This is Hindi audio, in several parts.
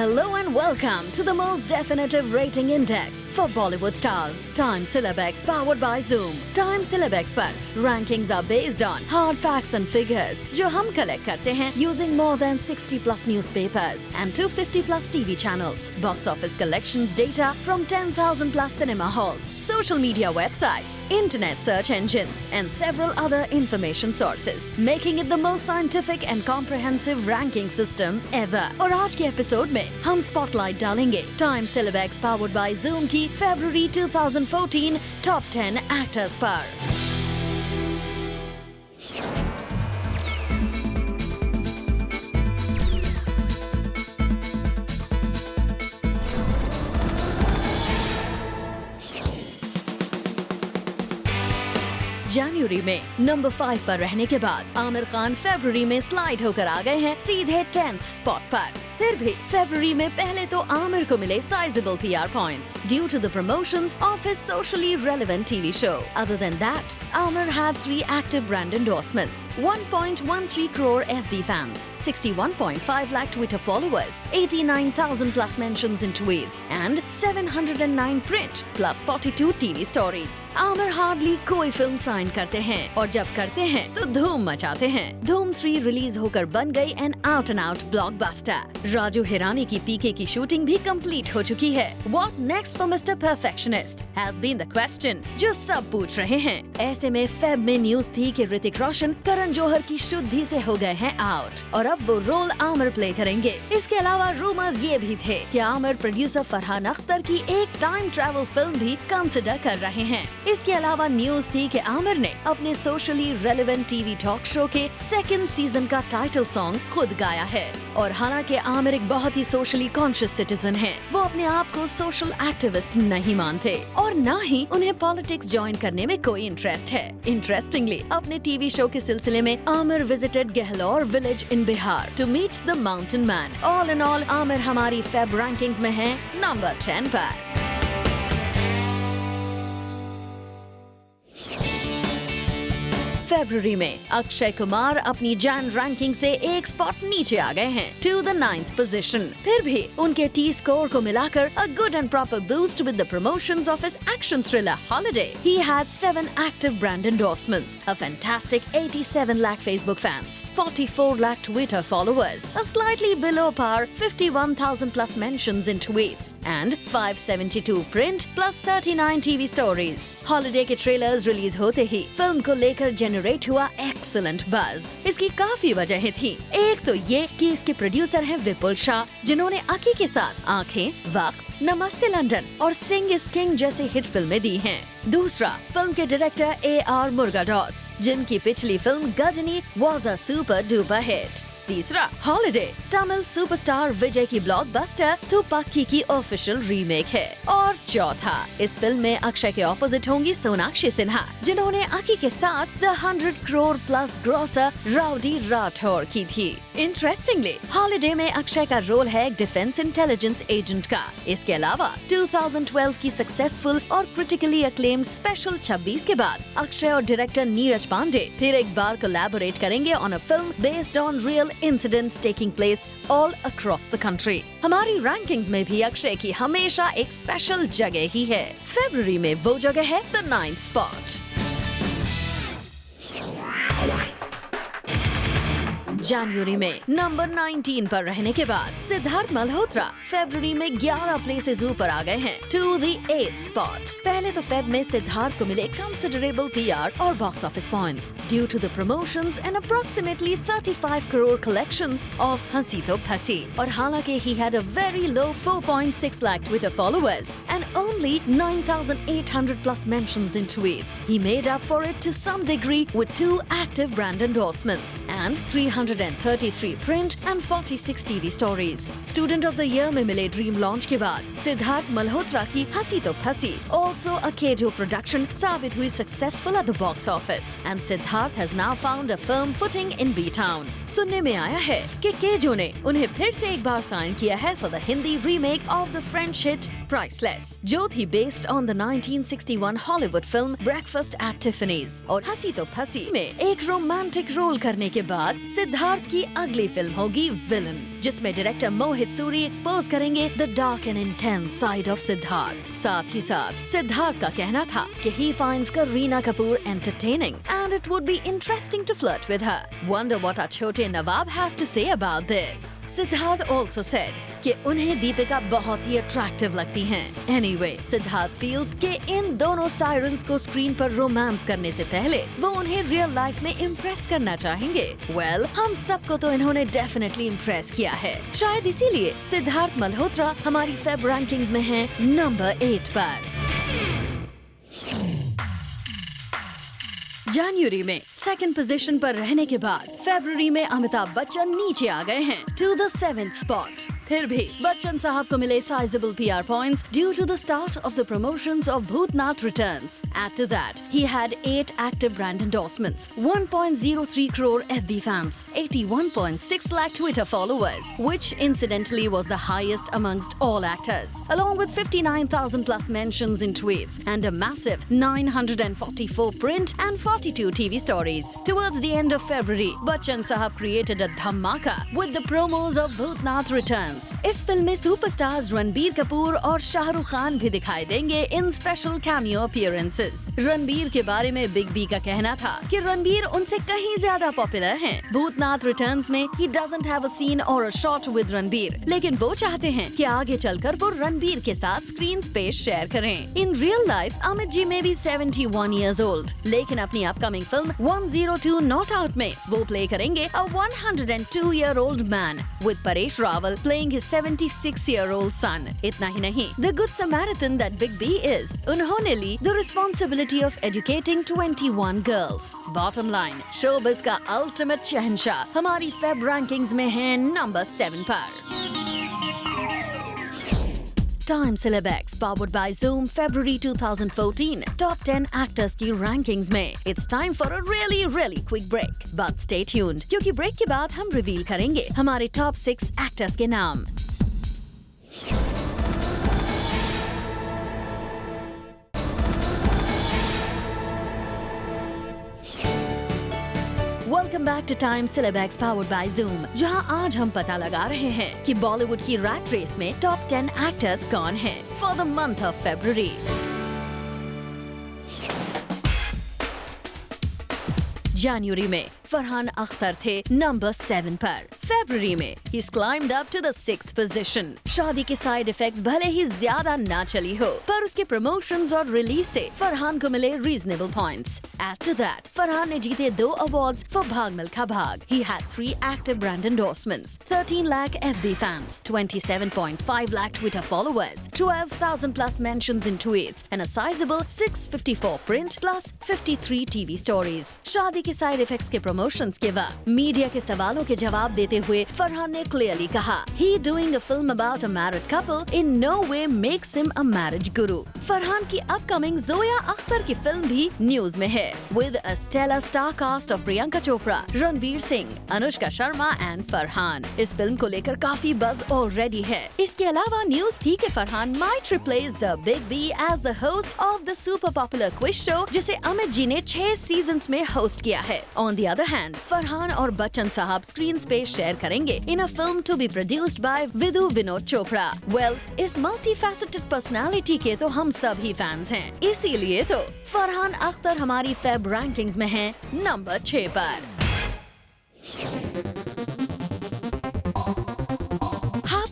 Hello and welcome to the most definitive rating index for Bollywood stars. Time Syllabex powered by Zoom. Time Syllabex पर rankings are based on hard facts and figures जो हम collect करते हैं using more than 60 plus newspapers and 250 plus TV channels. Box office collections data from 10,000 plus cinema halls, social media websites, internet search engines and several other information sources, making it the most scientific and comprehensive ranking system ever. और आज के एपिसोड में हम स्पॉटलाइट डालेंगे time Celebex powered bye zoom की फरवरी 2014 टॉप 10 एक्टर्स पर। जनवरी में नंबर 5 पर रहने के बाद आमिर खान फरवरी में स्लाइड होकर आ गए हैं सीधे 10th स्पॉट पर। फिर भी फरवरी में पहले तो आमिर को मिले sizable PR points due to the promotions of his socially relevant TV show. Other than that, Amir had 3 active brand endorsements, 1.13 crore FB fans, 61.5 lakh Twitter followers, 89,000 plus mentions in tweets, and 709 print plus 42 TV stories. Amir hardly कोई फिल्म साइन करते हैं और जब करते हैं तो धूम मचाते हैं। धूम 3 रिलीज होकर बन गई an out and out blockbuster. Raju Hirani की पीके की शूटिंग भी कंप्लीट हो चुकी है। What next for Mr. Perfectionist has been the question जो सब पूछ रहे हैं। ऐसे में फेब में न्यूज थी कि ऋतिक रोशन करण जौहर की शुद्धि से हो गए हैं आउट और अब वो रोल आमिर प्ले करेंगे। इसके अलावा रूमर्स ये भी थे कि आमिर प्रोड्यूसर फरहान अख्तर की एक टाइम ट्रैवल फिल्म भी कंसिडर कर रहे हैं। इसके अलावा न्यूज थी कि आमिर ने अपने socially relevant TV talk show के 2nd सीजन का टाइटल सॉन्ग खुद गाया है। और हालांकि आमिर एक बहुत ही सोशली कॉन्शियस सिटीजन हैं, वो अपने आप को सोशल एक्टिविस्ट नहीं मानते और न ही उन्हें पॉलिटिक्स ज्वाइन करने में कोई इंटरेस्ट है। इंटरेस्टिंगली अपने टीवी शो के सिलसिले में Aamir visited Gahlor village in Bihar to meet the mountain man. All in all Aamir हमारी फेब रैंकिंग्स में है नंबर 10 पर। फरवरी में अक्षय कुमार अपनी जैन रैंकिंग से एक स्पॉट नीचे आ गए हैं टू द 9th पोजीशन। फिर भी उनके टी स्कोर को मिलाकर a good and proper boost with the promotions of his action thriller holiday. He had 7 active brand endorsements, a fantastic 87 lakh Facebook fans, 44 lakh Twitter followers, a slightly below par 51,000 plus mentions in tweets, and 572 print plus 39 TV stories. Holiday के ट्रेलर्स रिलीज होते ही फिल्म को लेकर जनरेट हुआ एक्सीलेंट बज़। इसकी काफी वजहें थी। एक तो ये कि इसके प्रोड्यूसर हैं विपुल शाह, जिन्होंने अकी के साथ आंखें, वक्त, नमस्ते लंदन और सिंग इज किंग जैसे हिट फिल्में दी हैं। दूसरा, फिल्म के डायरेक्टर AR मुरुगदास, जिनकी पिछली film Ghajini was a super duper hit. तीसरा, हॉलिडे तमिल सुपरस्टार विजय की ब्लॉकबस्टर तुपाकी की ऑफिशियल रीमेक है। और चौथा, इस फिल्म में अक्षय के ऑपोजिट होंगी सोनाक्षी सिन्हा, जिन्होंने अकी के साथ the 100 crore plus grocer rowdy Rathore की थी। इंटरेस्टिंगली हॉलिडे में अक्षय का रोल है डिफेंस इंटेलिजेंस एजेंट का। इसके अलावा 2012 की सक्सेसफुल और क्रिटिकली अक्लेम्ड स्पेशल 26 के बाद अक्षय और डायरेक्टर नीरज पांडे फिर एक बार कोलैबोरेट करेंगे on a film based on real incidents taking place all across the country. हमारी रैंकिंग्स में भी अक्षय की हमेशा एक स्पेशल जगह ही है। फरवरी में वो जगह है द 9th स्पॉट। जनवरी में नंबर 19 पर रहने के बाद सिद्धार्थ मल्होत्रा फरवरी में 11 प्लेसेस ऊपर आ गए हैं टू द 8th स्पॉट। पहले तो फेब में सिद्धार्थ को मिले कंसिडरेबल PR और box office points due to the promotions and approximately 35 crore collections of Hasee Toh Phasee. और हालांकि he had a very low 4.6 lakh Twitter followers and only 9,800 plus mentions in tweets, he made up for it to some degree with 2 active brand endorsements and 333 print and 46 TV stories. Student of the Year में मिले ड्रीम लॉन्च के बाद सिद्धार्थ मल्होत्रा की हंसी तो फंसी also a Kejo production साबित हुई successful at the box office and Siddharth has now found a firm footing in B-Town. सुनने में आया है कि केजो ने उन्हें फिर से एक बार साइन किया है for the Hindi remake of the French hit priceless, जो both he based on the 1961 Hollywood film Breakfast at Tiffany's। और हंसी तो फंसी में एक रोमांटिक रोल करने के बाद सिद्धार्थ की अगली फिल्म होगी विलन, जिसमें डायरेक्टर मोहित सूरी एक्सपोज करेंगे the dark and intense side of Siddharth. साथ ही साथ सिद्धार्थ का कहना था कि he finds Kareena Kapoor entertaining and it would be interesting to flirt with her. Wonder what our छोटे नवाब has to say about this. Siddharth also said कि उन्हें दीपिका बहुत ही अट्रैक्टिव लगती हैं। Anyway, सिद्धार्थ feels कि इन दोनों साइरन्स को स्क्रीन पर रोमांस करने से पहले वो उन्हें रियल लाइफ में इम्प्रेस करना चाहेंगे। Well, हम सबको तो इन्होंने डेफिनेटली इम्प्रेस किया है, शायद इसीलिए सिद्धार्थ मल्होत्रा हमारी फेब रैंकिंग्स में हैं नंबर 8 पर। जनवरी में सेकंड पोजीशन पर रहने के बाद फरवरी में अमिताभ बच्चन नीचे आ गए हैं टू द 7th स्पॉट। फिर भी बच्चन साहब को मिले sizable PR points due to the start of the promotions of Bhootnath Returns. After that, he had 8 active brand endorsements, 1.03 crore FB fans, 81.6 lakh Twitter followers, which incidentally was the highest amongst all actors, along with 59,000 plus mentions in tweets and a massive 944 print and 42 TV stories. Towards the end of February, Bachchan Sahab created a dhamaka with the promos of Bhootnath Returns. इस फिल्म में सुपरस्टार्स रणबीर कपूर और शाहरुख खान भी दिखाई देंगे इन स्पेशल कैमियो अपीयरेंसेस। रणबीर के बारे में बिग बी का कहना था कि रणबीर उनसे कहीं ज्यादा पॉपुलर हैं। भूतनाथ रिटर्न्स में he doesn't have a scene or a shot with Ranbir, लेकिन वो चाहते हैं कि आगे चलकर वो रणबीर के साथ स्क्रीन स्पेस शेयर करें। In real life Amit ji में भी 71 years old, लेकिन अपनी अपकमिंग फिल्म 102 Not Out में वो प्ले करेंगे a 102-year-old man with Paresh Rawal playing his 76-year-old son. इतना ही नहीं, the good Samaritan that Big B is, उन्होंने ली the responsibility of educating 21 girls. Bottom line, showbiz का ultimate शहंशाह हमारी फेब रैंकिंग्स में है नंबर 7 पर। Time Celeb X powered by Zoom February 2014 top 10 actors की rankings में। It's time for a really quick break, but stay tuned क्योंकि ब्रेक के बाद हम रिवील करेंगे हमारे टॉप 6 एक्टर्स के नाम। Welcome back to Time Celebex powered by Zoom, जहां आज हम पता लगा रहे हैं कि बॉलीवुड की रैट रेस में टॉप 10 एक्टर्स कौन हैं for the month of February। जनवरी में फरहान अख्तर थे नंबर 7 पर। फरवरी में he's climbed up to the 6th position। शादी के साइड इफेक्ट्स भले ही ज्यादा ना चली हो, पर उसके प्रमोशंस और रिलीज से फरहान को मिले reasonable points. After that, Farhan ने जीते 2 अवार्ड्स फॉर भाग मिल्खा भाग। He had 3 active brand endorsements, 13 lakh FB fans, 27.5 lakh Twitter followers, 12,000 plus mentions in tweets, and a sizable 654 print plus 53 TV stories। शादी के साइड इफेक्ट्स के प्रमोशंस के बाद मीडिया के सवालों के जवाब देते हुए फरहान ने क्लियरली कहा, he doing a film about a married couple in no way makes him a marriage guru। Farhan की अपकमिंग जोया अख्तर की फिल्म भी न्यूज में है with a stellar star cast of Priyanka Chopra, Ranveer Singh, Anushka Sharma and Farhan. इस फिल्म को लेकर काफी बज ऑलरेडी है। इसके अलावा न्यूज थी कि Farhan might replace the Big B as the host of the super popular quiz show जिसे अमित जी ने 6 सीजन्स में होस्ट किया है। On the other hand, Farhan और बच्चन साहब स्क्रीन स्पेस शेयर करेंगे in a film to be produced by Vidhu Vinod Chopra. Well, इस मल्टीफैसेटेड पर्सनालिटी के तो हम सभी फैंस हैं, इसीलिए तो फरहान अख्तर हमारी फेब रैंकिंग्स में है नंबर 6 पर।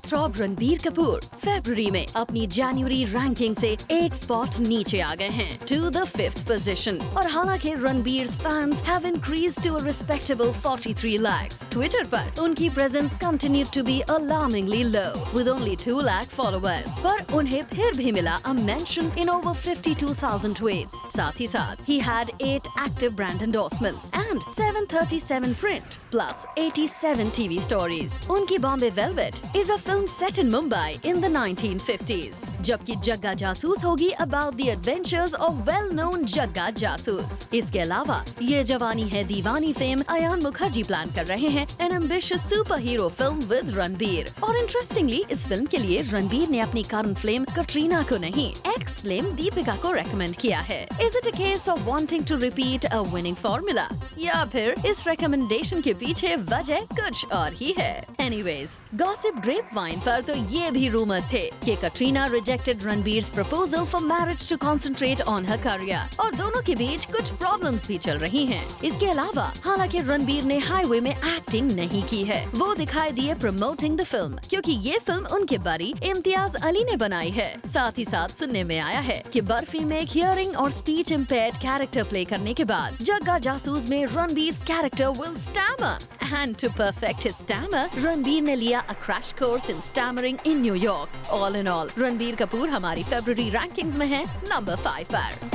थ्रॉब रणबीर कपूर फरवरी में अपनी जनवरी रैंकिंग से 1 स्पॉट नीचे आ गए हैं टू द 5th पोजीशन। और हालांकि Ranbir fans have increased to a respectable 43 lakhs, Twitter पर उनकी presence continued to be alarmingly low with only 2 lakh followers, पर उन्हें फिर भी मिला a mention in over 52,000 tweets. साथ ही साथ he had 8 active brand endorsements and 737 print plus 87 TV stories। उनकी Bombay velvet is a film set in Mumbai in the 1950s. जबकि जग्गा जासूस होगी about the adventures of well-known जग्गा जासूस। इसके अलावा ये जवानी है दीवानी फेम अयान मुखर्जी प्लान कर रहे हैं an ambitious superhero film with Ranbir. और इंटरेस्टिंगली इस फिल्म के लिए रणबीर ने अपनी करंट फ्लेम कटरीना को नहीं, एक्स फ्लेम दीपिका को रेकमेंड किया है। Is it a case of wanting to repeat a winning formula? या फिर इस रिकमेंडेशन के पीछे वजह कुछ और ही है। Anyways, गॉसिप ग्रेपवाइन पर तो ये भी रूमर्स थे कि Katrina rejected Ranbir's proposal for marriage to concentrate on her career और दोनों के बीच कुछ प्रॉब्लम्स भी चल रही हैं। इसके अलावा हालांकि रणबीर ने हाईवे में एक्टिंग नहीं की है, वो दिखाई दिए प्रमोटिंग द फिल्म क्योंकि ये फिल्म उनके बड़ी इम्तियाज अली ने बनाई है। साथ ही साथ सुनने में आया है कि बर्फी में एक हियरिंग और स्पीच इम्पेयर्ड कैरेक्टर प्ले करने के बाद जग्गा जासूस में Ranbir's character will stammer and to perfect his stammer, Ranbir ने लिया a crash course in stammering in New York. All in all, Ranbir Kapoor हमारी February rankings में है नंबर 5 पर।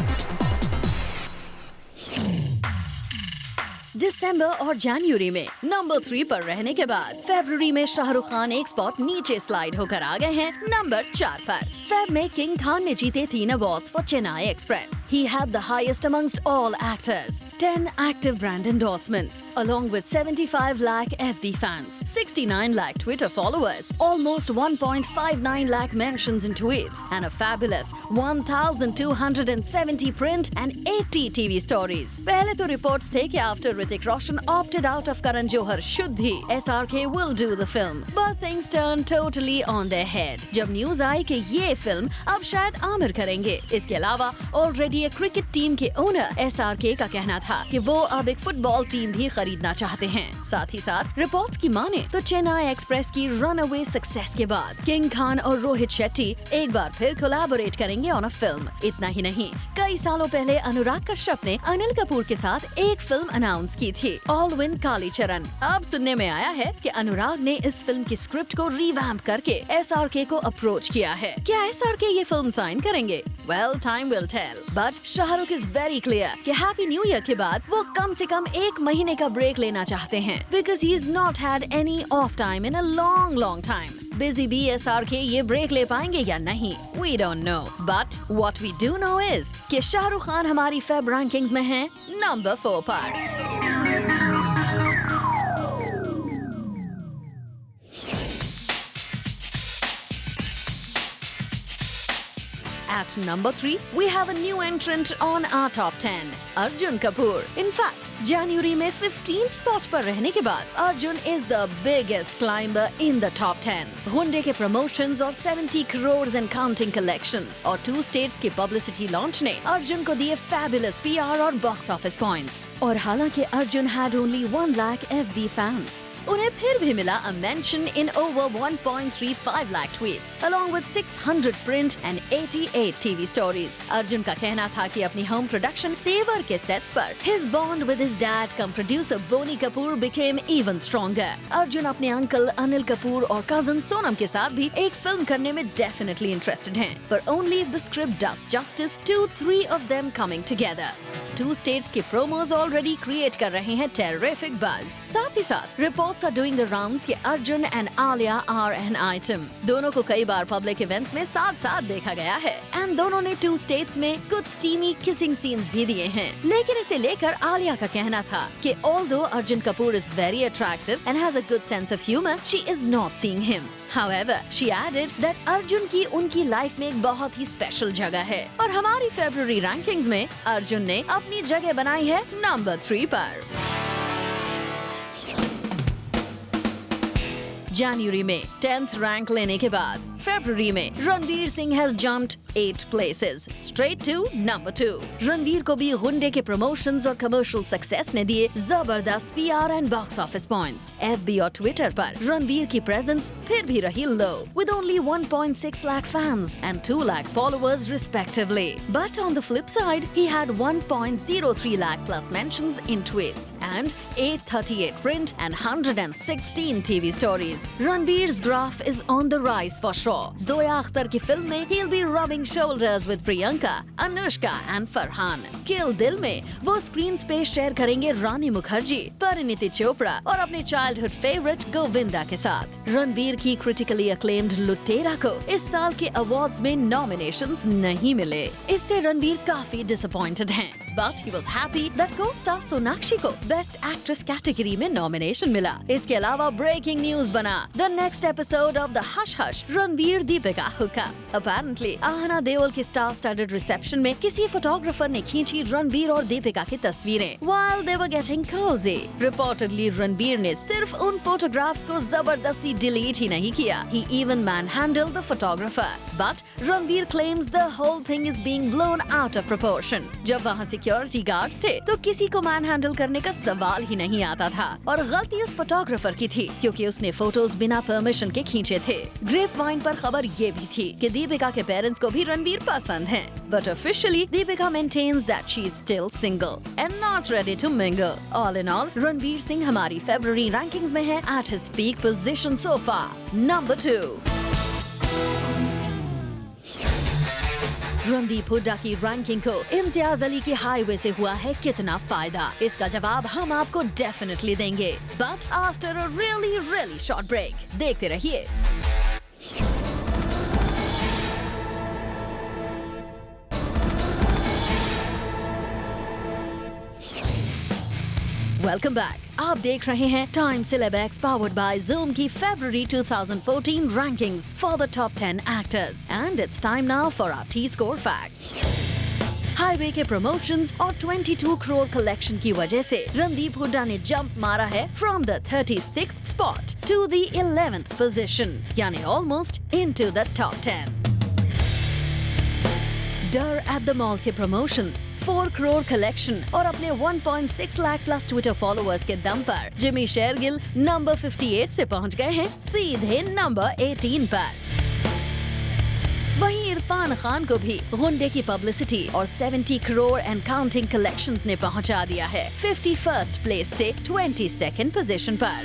दिसंबर और जनवरी में नंबर 3 पर रहने के बाद फरवरी में शाहरुख खान एक स्पॉट नीचे स्लाइड होकर आ गए हैं नंबर 4 पर। फेब में किंग खान ने जीते 3 awards for Chennai express. He had the highest amongst all actors, 10 active brand endorsements, along with 75 lakh FB fans, 69 lakh Twitter followers, almost 1.59 lakh mentions in tweets, and a fabulous 1,270 print and 80 TV stories. पहले तो reports थे कि after Hrithik Roshan opted out of Karan Johar Shuddhi, SRK will do the film. But things turned totally on their head जब न्यूज आई कि ये फिल्म अब शायद आमिर करेंगे। इसके अलावा ऑलरेडी एक क्रिकेट टीम के ओनर SRK का कहना था कि वो अब एक फुटबॉल टीम भी खरीदना चाहते हैं। साथ ही साथ रिपोर्ट्स की माने तो चेन्नई एक्सप्रेस की रनअवे सक्सेस के बाद किंग खान और रोहित शेट्टी एक बार फिर कोलैबोरेट करेंगे ऑन अ फिल्म। इतना ही नहीं, कई सालों पहले अनुराग कश्यप ने अनिल कपूर के साथ एक फिल्म अनाउंस की थी, ऑल विन कालीचरण। अब सुनने में आया है कि अनुराग ने इस फिल्म की स्क्रिप्ट को रिवैम्प करके SRK को अप्रोच किया है। क्या SRK ये फिल्म साइन करेंगे? Well, time will tell. But Shahrukh is very clear कि हैप्पी न्यू ईयर के बाद वो कम से कम 1 महीने का ब्रेक लेना चाहते हैं because he's not had any off time in a long time. Busy bee SRK ये ब्रेक ले पाएंगे या नहीं? We don't know. But what we do know is कि शाहरुख खान हमारी फेब रैंकिंग्स में हैं नंबर 4 पर। At number 3, we have a new entrant on our top 10, Arjun Kapoor. In fact, January में 15th spot पर रहने के बाद Arjun is the biggest climber in the top 10. Hunde के promotions और 70 crores and counting collections और 2 states के publicity launch ने Arjun को दिए fabulous PR और box office points. और हालांकि Arjun had only 1 lakh FB fans, उन्हें फिर भी मिला a mention in over 1.35 lakh tweets, along with 600 print and 88 TV stories. Arjun का कहना था कि अपनी होम प्रोडक्शन तेवर के सेट्स पर his bond with his dad cum producer Boney Kapoor became even stronger. Arjun अपने अंकल अनिल कपूर और कजन सोनम के साथ भी एक फिल्म करने में definitely interested हैं, but only if the script does justice to 3 of them coming together. 2 states के promos already create कर रहे हैं terrific buzz. साथ ही साथ reports are doing the rounds कि Arjun and Alia are an item. दोनों को कई बार public events में साथ देखा गया है and दोनों ने 2 states में कुछ steamy kissing scenes भी दिए हैं। लेकिन इसे लेकर आलिया का कहना था कि although Arjun Kapoor is very attractive and has a good sense of humor, she is not seeing him. However, she added that Arjun की उनकी लाइफ में एक बहुत ही स्पेशल जगह है और हमारी फरवरी रैंकिंग्स में अर्जुन ने अपनी जगह बनाई है नंबर 3 पर। जनवरी में 10th रैंक लेने के बाद फरवरी में Ranveer Singh has jumped 8 places straight to number 2. Ranveer को भी गुंडे के प्रमोशंस और कमर्शियल सक्सेस ने दिए जबरदस्त PR and box office points. FB और ट्विटर पर रणवीर की प्रेजेंस फिर भी रही लो with only 1.6 lakh fans and 2 lakh followers respectively. But on the flip side, he had 1.03 lakh plus mentions in tweets and 838 print and 116 TV stories. Ranveer's graph is on the rise for sure. straw. Zoya Akhtar की फिल्म में he'll be rubbing shoulders with Priyanka, Anushka and Farhan. Kill Dil में वो स्क्रीन स्पेस शेयर करेंगे रानी मुखर्जी, परिणीति चोपड़ा और अपने चाइल्डहुड फेवरेट गोविंदा के साथ। रणवीर की क्रिटिकली अक्लेम्ड लुटेरा को इस साल के अवार्ड्स में नॉमिनेशंस नहीं मिले। इससे रणवीर काफी डिसअपॉइंटेड हैं। But he was happy that co-star Sonakshi को बेस्ट एक्ट्रेस कैटेगरी में नॉमिनेशन मिला। इसके अलावा ब्रेकिंग न्यूज बना the next episode of the hush hush Ranveer Deepika hookup. Apparently Aahana Deol की स्टार स्टडड रिसेप्शन में किसी फोटोग्राफर ने खींची रणवीर और दीपिका की तस्वीरें while they were getting cozy। Reportedly Ranveer ने सिर्फ उन फोटोग्राफ्स को जबरदस्ती डिलीट ही नहीं किया, he even manhandled the photographer। But Ranveer claims the whole thing is being blown out of proportion। जब वहाँ सिक्योरिटी गार्ड्स थे तो किसी को मैन हैंडल करने का सवाल ही नहीं आता था और गलती उस फोटोग्राफर की थी क्योंकि उसने फोटोज बिना परमिशन के खींचे थे। ग्रेप वाइन पर खबर ये भी थी कि दीपिका के पेरेंट्स को भी रणवीर पसंद हैं, but officially Deepika maintains that she is still single and not ready to mingle. All in all Ranveer Singh हमारी फरवरी रैंकिंग्स में है at his peak position so far, number 2। Randeep Hooda की रैंकिंग को इम्तियाज अली के हाईवे से हुआ है कितना फायदा, इसका जवाब हम आपको डेफिनेटली देंगे, but after a really short break. देखते रहिए। Welcome back. आप देख रहे हैं Time Celebex powered by Zoom की February 2014 rankings for the top 10 actors, and it's time now for our T-score facts। Highway के प्रमोशंस और 22 करोड़ कलेक्शन की वजह से रणदीप हुड्डा ने जंप मारा है from the 36th spot to the 11th position, यानी ऑलमोस्ट into the top 10। डर एट द मॉल के प्रमोशंस, 4 करोड़ कलेक्शन और अपने 1.6 लाख प्लस ट्विटर फॉलोअर्स के दम पर जिमी शेरगिल नंबर 58 से पहुंच गए हैं सीधे नंबर 18 पर। वहीं इरफान खान को भी गुंडे की पब्लिसिटी और 70 करोड़ एंड काउंटिंग कलेक्शंस ने पहुंचा दिया है 51st प्लेस से 22nd पोजीशन पर।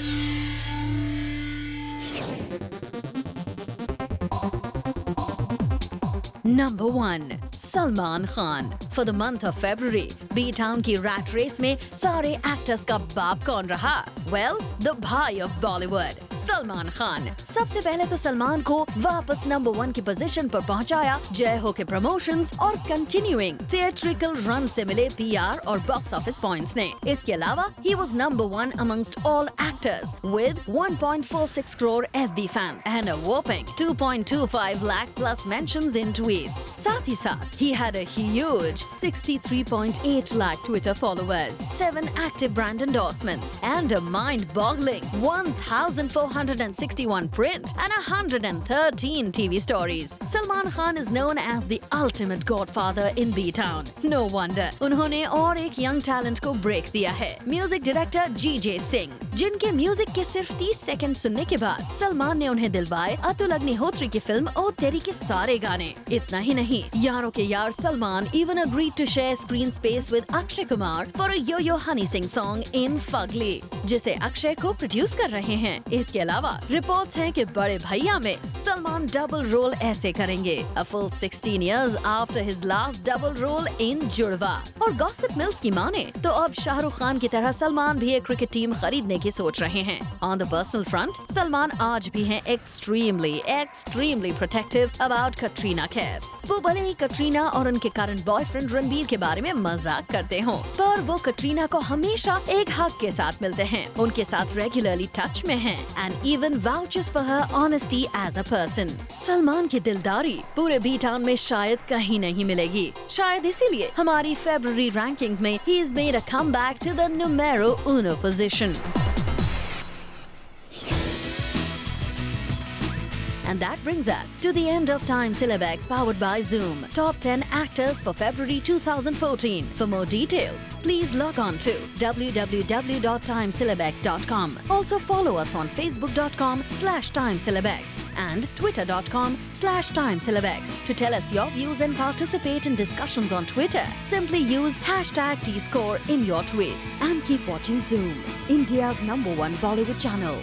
Number 1, Salman Khan. For the month of February, B-Town की रैट रेस में सारे एक्टर्स का बाप कौन रहा? Well, the भाई of Bollywood, सलमान खान। सबसे पहले तो सलमान को वापस नंबर 1 की पोजीशन पर पहुंचाया जय हो के प्रमोशंस और कंटिन्यूइंग थिएट्रिकल रन से मिले PR और बॉक्स ऑफिस पॉइंट्स ने। इसके अलावा he was number 1 amongst all actors with 1.46 crore FB fans and a whopping 2.25 lakh plus mentions in tweets। साथ ही साथ he had a huge 63.8 lakh Twitter followers, 7 active brand endorsements and a mind-boggling 1,461 print and 113 TV stories। Salman Khan is known as the ultimate godfather in B-Town। No wonder उन्होंने और एक यंग टैलेंट को ब्रेक दिया है, म्यूजिक डायरेक्टर GJ सिंह, जिनके म्यूजिक के सिर्फ 30 सेकंड सुनने के बाद सलमान ने उन्हें दिलवाए अतुल अग्निहोत्री की फिल्म ओ तेरी के सारे गाने। इतना ही नहीं, यारों के यार Salman even agreed to share screen space with Akshay Kumar for a Yo-Yo Honey Singh song in Fugly, जिसे अक्षय को प्रोड्यूस कर रहे हैं। इसके अलावा रिपोर्ट्स हैं कि बड़े भैया में सलमान डबल रोल ऐसे करेंगे a full 16 years after his last double role in जुड़वा। और गॉसिप मिल्स की माने तो अब शाहरुख खान की तरह सलमान भी एक क्रिकेट टीम खरीदने की सोच रहे हैं। On the personal front Salman आज भी हैं extremely protective about Katrina Kaif. वो भले ही कटरीना और उनके करंट बॉयफ्रेंड रणबीर के बारे में मजाक करते हों, पर वो कटरीना को हमेशा एक हक के साथ मिलते हैं, उनके साथ रेगुलरली टच में हैं and even vouches for her honesty as a person. Salman की दिलदारी पूरे बी टाउन में शायद कहीं नहीं मिलेगी। शायद इसीलिए हमारी फरवरी रैंकिंग्स में he is made a comeback to the number 1 position. And that brings us to the end of Time Syllabex powered by Zoom. Top 10 actors for February 2014. For more details, please log on to www.timesyllabex.com. Also follow us on facebook.com/timesyllabex and twitter.com/timesyllabex. To tell us your views and participate in discussions on Twitter, simply use #Tscore in your tweets and keep watching Zoom, India's #1 Bollywood channel.